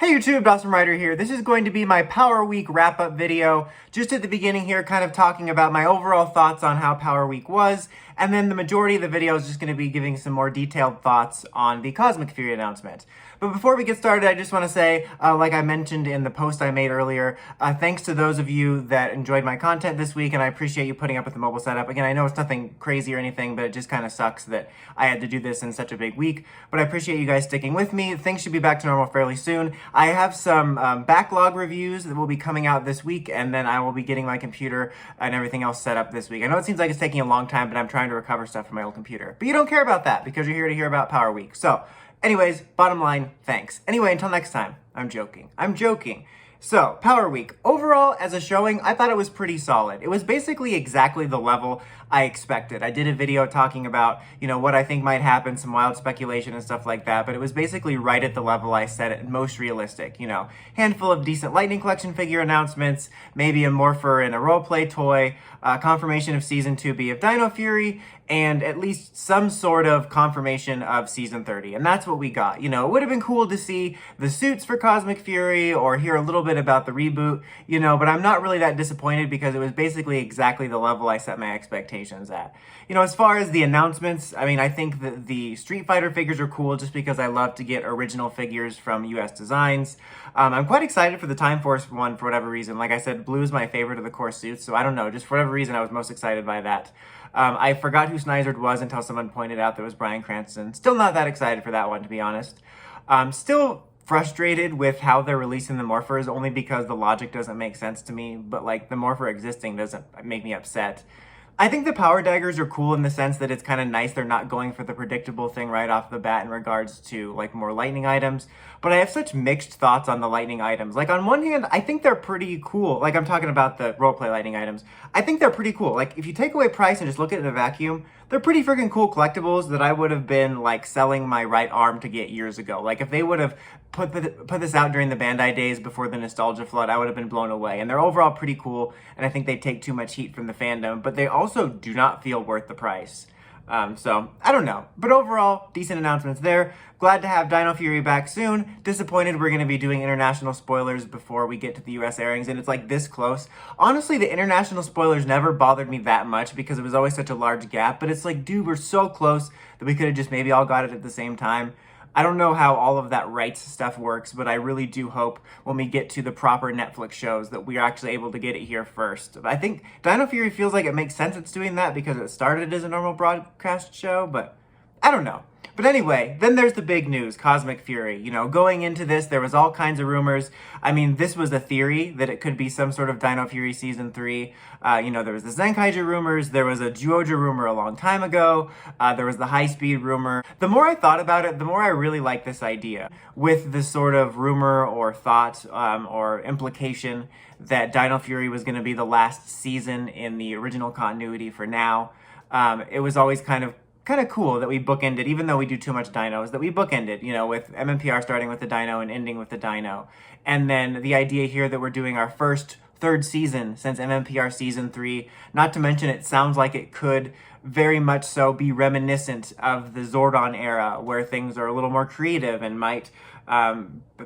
Hey YouTube, Dawson Ryder here. This is going to be my Power Week wrap-up video. Just at the beginning here, kind of talking about my overall thoughts on how Power Week was, and then the majority of the video is just going to be giving some more detailed thoughts on the Cosmic Fury announcement. But before we get started, I just want to say, like I mentioned in the post I made earlier, thanks to those of you that enjoyed my content this week, and I appreciate you putting up with the mobile setup. Again, I know it's nothing crazy or anything, but it just kind of sucks that I had to do this in such a big week. But I appreciate you guys sticking with me. Things should be back to normal fairly soon. I have some backlog reviews that will be coming out this week, and then I will be getting my computer and everything else set up this week. I know it seems like it's taking a long time, but I'm trying to recover stuff from my old computer. But you don't care about that because you're here to hear about Power Week. So, anyways, bottom line, thanks. Anyway, until next time, I'm joking. So, Power Week. Overall, as a showing, I thought it was pretty solid. It was basically exactly the level I expected. I did a video talking about, what I think might happen, some wild speculation and stuff like that, but it was basically right at the level I set it most realistic. Handful of decent Lightning Collection figure announcements, maybe a Morpher and a roleplay toy, confirmation of Season 2B of Dino Fury, and at least some sort of confirmation of Season 30. And that's what we got. It would have been cool to see the suits for Cosmic Fury or hear a little bit about the reboot, but I'm not really that disappointed because it was basically exactly the level I set my expectations at. As far as the announcements, I think that the Street Fighter figures are cool just because I love to get original figures from US Designs. I'm quite excited for the Time Force one for whatever reason. Like I said, blue is my favorite of the core suits, so I don't know, just for whatever reason I was most excited by that. I forgot who Snizard was until someone pointed out that it was Bryan Cranston. Still not that excited for that one, to be honest. Still frustrated with how they're releasing the Morphers, only because the logic doesn't make sense to me, but the Morpher existing doesn't make me upset. I think the Power Daggers are cool in the sense that it's kind of nice they're not going for the predictable thing right off the bat in regards to more lightning items, but I have such mixed thoughts on the lightning items. On one hand, I think they're pretty cool. I'm talking about the roleplay lightning items. I think they're pretty cool. If you take away price and just look at it in a vacuum, they're pretty freaking cool collectibles that I would have been selling my right arm to get years ago. If they would have put this out during the Bandai days before the nostalgia flood, I would have been blown away. And they're overall pretty cool, and I think they take too much heat from the fandom, but they also do not feel worth the price. So, I don't know. But overall, decent announcements there. Glad to have Dino Fury back soon. Disappointed we're going to be doing international spoilers before we get to the US airings, and it's this close. Honestly, the international spoilers never bothered me that much because it was always such a large gap, but it's dude, we're so close that we could have just maybe all got it at the same time. I don't know how all of that rights stuff works, but I really do hope when we get to the proper Netflix shows that we're actually able to get it here first. I think Dino Fury feels like it makes sense it's doing that because it started as a normal broadcast show, but I don't know. But anyway, then there's the big news, Cosmic Fury. Going into this, there was all kinds of rumors. This was a theory that it could be some sort of Dino Fury Season 3. There was the Zenkaiju rumors. There was a Juoja rumor a long time ago. There was the High Speed rumor. The more I thought about it, the more I really like this idea. With the sort of rumor or thought or implication that Dino Fury was going to be the last season in the original continuity for now. It was always kind of cool that we bookended, even though we do too much dinos, that we bookended, with mmpr starting with the dino and ending with the dino. And then the idea here that we're doing our first third season since mmpr season 3, not to mention it sounds like it could very much so be reminiscent of the Zordon era where things are a little more creative and might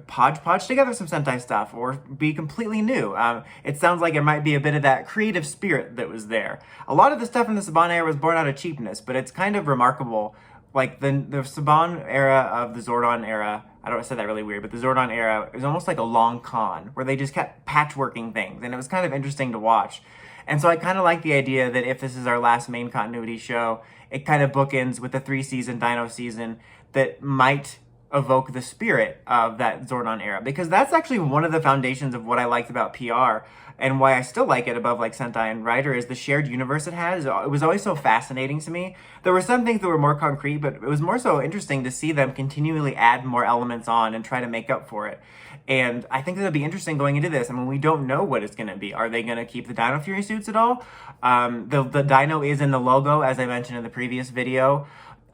podge together some Sentai stuff or be completely new. It sounds like it might be a bit of that creative spirit that was there. A lot of the stuff in the Saban era was born out of cheapness, but it's kind of remarkable. The Saban era of the Zordon era, I don't know, I said that really weird, but the Zordon era is almost like a long con where they just kept patchworking things, and it was kind of interesting to watch. And so I kind of like the idea that if this is our last main continuity show, it kind of bookends with a 3-season Dino season that might evoke the spirit of that Zordon era, because that's actually one of the foundations of what I liked about PR and why I still like it above Sentai and Rider is the shared universe it has. It was always so fascinating to me. There were some things that were more concrete, but it was more so interesting to see them continually add more elements on and try to make up for it. And I think that'll be interesting going into this. We don't know what it's going to be. Are they going to keep the Dino Fury suits at all? The Dino is in the logo, as I mentioned in the previous video.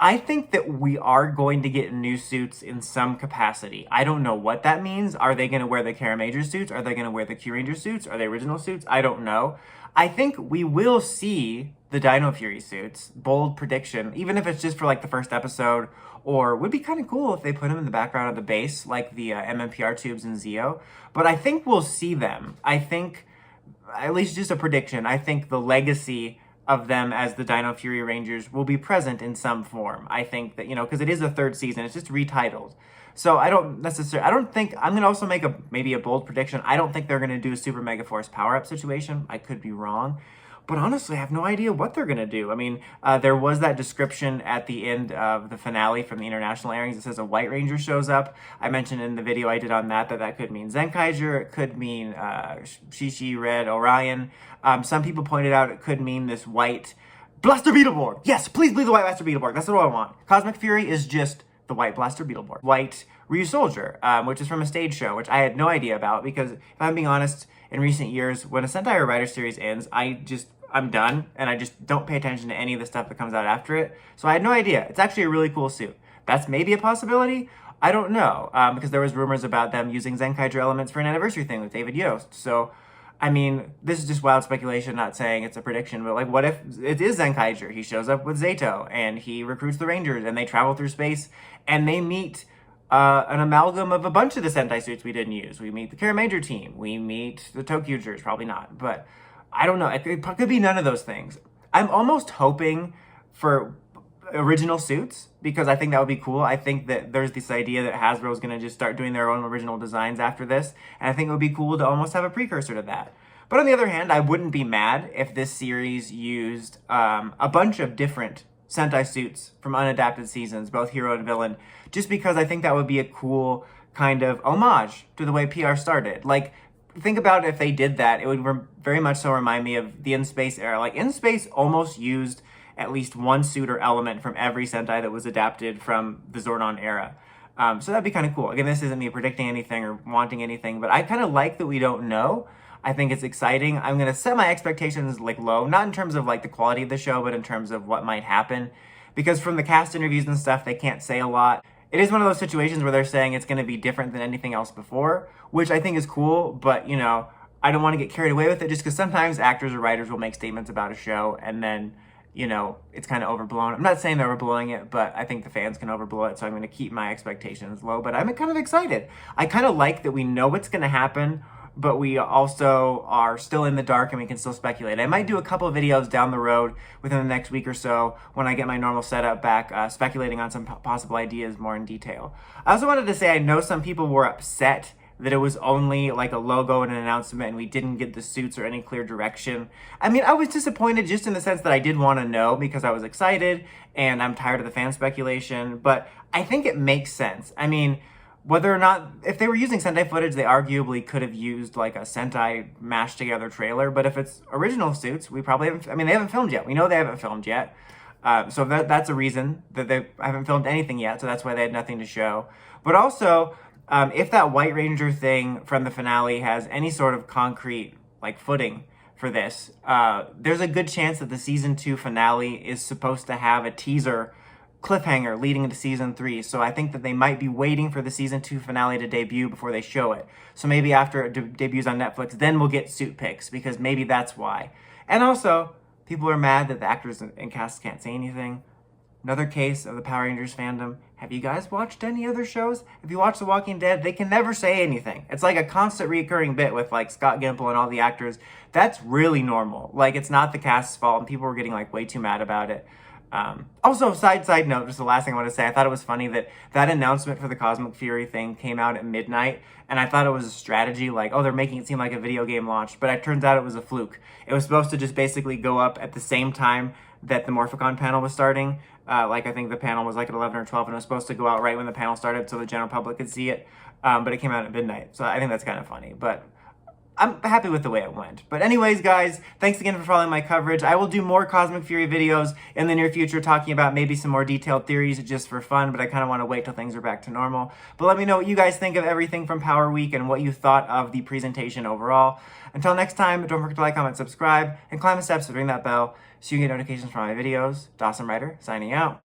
I think that we are going to get new suits in some capacity. I don't know what that means. Are they going to wear the Caramager suits? Are they going to wear the Q-Ranger suits? Are they original suits? I don't know. I think we will see the Dino Fury suits. Bold prediction, even if it's just for like the first episode, or would be kind of cool if they put them in the background of the base, like the mmpr tubes in Zeo. But I think we'll see them. I think, at least just a prediction, I think the legacy of them as the Dino Fury Rangers will be present in some form. I think that, because it is a third season, it's just retitled. So I don't think, I'm going to also make maybe a bold prediction. I don't think they're going to do a Super Mega Force power-up situation. I could be wrong. But honestly, I have no idea what they're going to do. I mean, there was that description at the end of the finale from the international airings. It says a White Ranger shows up. I mentioned in the video I did on that could mean Zenkaiger. It could mean Shishi Red Orion. Some people pointed out it could mean this white Blaster Beetleborg. Yes, please be the white Blaster Beetleborg. That's what I want. Cosmic Fury is just the white Blaster Beetleborg. White Ryu Soldier, which is from a stage show, which I had no idea about, because if I'm being honest, in recent years, when a Sentai or Rider series ends, I'm done, and I just don't pay attention to any of the stuff that comes out after it. So I had no idea. It's actually a really cool suit. That's maybe a possibility. I don't know, because there was rumors about them using Zenkaiger elements for an anniversary thing with David Yost. So, I mean, this is just wild speculation, not saying it's a prediction, but like, what if it is Zenkaiger? He shows up with Zato, and he recruits the Rangers, and they travel through space, and they meet an amalgam of a bunch of the Sentai suits we didn't use. We meet the Karamager team. We meet the Tokyugers, probably not, but I don't know. It could be none of those things. I'm almost hoping for original suits, because I think that would be cool. I think that there's this idea that Hasbro is going to just start doing their own original designs after this, and I think it would be cool to almost have a precursor to that. But on the other hand, I wouldn't be mad if this series used a bunch of different Sentai suits from unadapted seasons, both hero and villain, just because I think that would be a cool kind of homage to the way PR started. Like, think about if they did that, it would very much so remind me of the In-Space era. Like, In-Space almost used at least one suit or element from every Sentai that was adapted from the Zordon era. So that'd be kind of cool. Again, this isn't me predicting anything or wanting anything, but I kind of like that we don't know. I think it's exciting. I'm going to set my expectations like low, not in terms of like the quality of the show, but in terms of what might happen. Because from the cast interviews and stuff, they can't say a lot. It is one of those situations where they're saying it's going to be different than anything else before, which I think is cool, but I don't want to get carried away with it, just because sometimes actors or writers will make statements about a show and then, it's kind of overblown. I'm not saying they're overblowing it, but I think the fans can overblow it, so I'm going to keep my expectations low. But I'm kind of excited. I kind of like that we know what's going to happen, but we also are still in the dark and we can still speculate. I might do a couple of videos down the road within the next week or so when I get my normal setup back, speculating on some possible ideas more in detail. I also wanted to say I know some people were upset that it was only like a logo and an announcement and we didn't get the suits or any clear direction. I mean, I was disappointed just in the sense that I did want to know because I was excited and I'm tired of the fan speculation, but I think it makes sense. I mean, whether or not, if they were using Sentai footage, they arguably could have used like a Sentai mashed together trailer, but if it's original suits, we probably haven't, they haven't filmed yet. We know they haven't filmed yet. So that's a reason that they haven't filmed anything yet, so that's why they had nothing to show. But also, if that White Ranger thing from the finale has any sort of concrete like footing for this, there's a good chance that the season 2 finale is supposed to have a teaser cliffhanger leading into season 3. So I think that they might be waiting for the season 2 finale to debut before they show it. So maybe after it debuts on Netflix, then we'll get suit pics, because maybe that's why. And also, people are mad that the actors and cast can't say anything. Another case of the Power Rangers fandom. Have you guys watched any other shows? If you watch The Walking Dead, they can never say anything. It's like a constant recurring bit with like Scott Gimple and all the actors. That's really normal. Like, it's not the cast's fault, and people were getting like way too mad about it. Also, side note, just the last thing I want to say, I thought it was funny that announcement for the Cosmic Fury thing came out at midnight, and I thought it was a strategy, like, oh, they're making it seem like a video game launch, but it turns out it was a fluke. It was supposed to just basically go up at the same time that the Morphicon panel was starting. Like, I think the panel was like at 11 or 12, and it was supposed to go out right when the panel started so the general public could see it, but it came out at midnight, so I think that's kind of funny, but I'm happy with the way it went. But anyways, guys, thanks again for following my coverage. I will do more Cosmic Fury videos in the near future, talking about maybe some more detailed theories just for fun, but I kind of want to wait till things are back to normal. But let me know what you guys think of everything from Power Week and what you thought of the presentation overall. Until next time, don't forget to like, comment, subscribe, and climb the steps to ring that bell so you can get notifications from my videos. Dawson Ryder, signing out.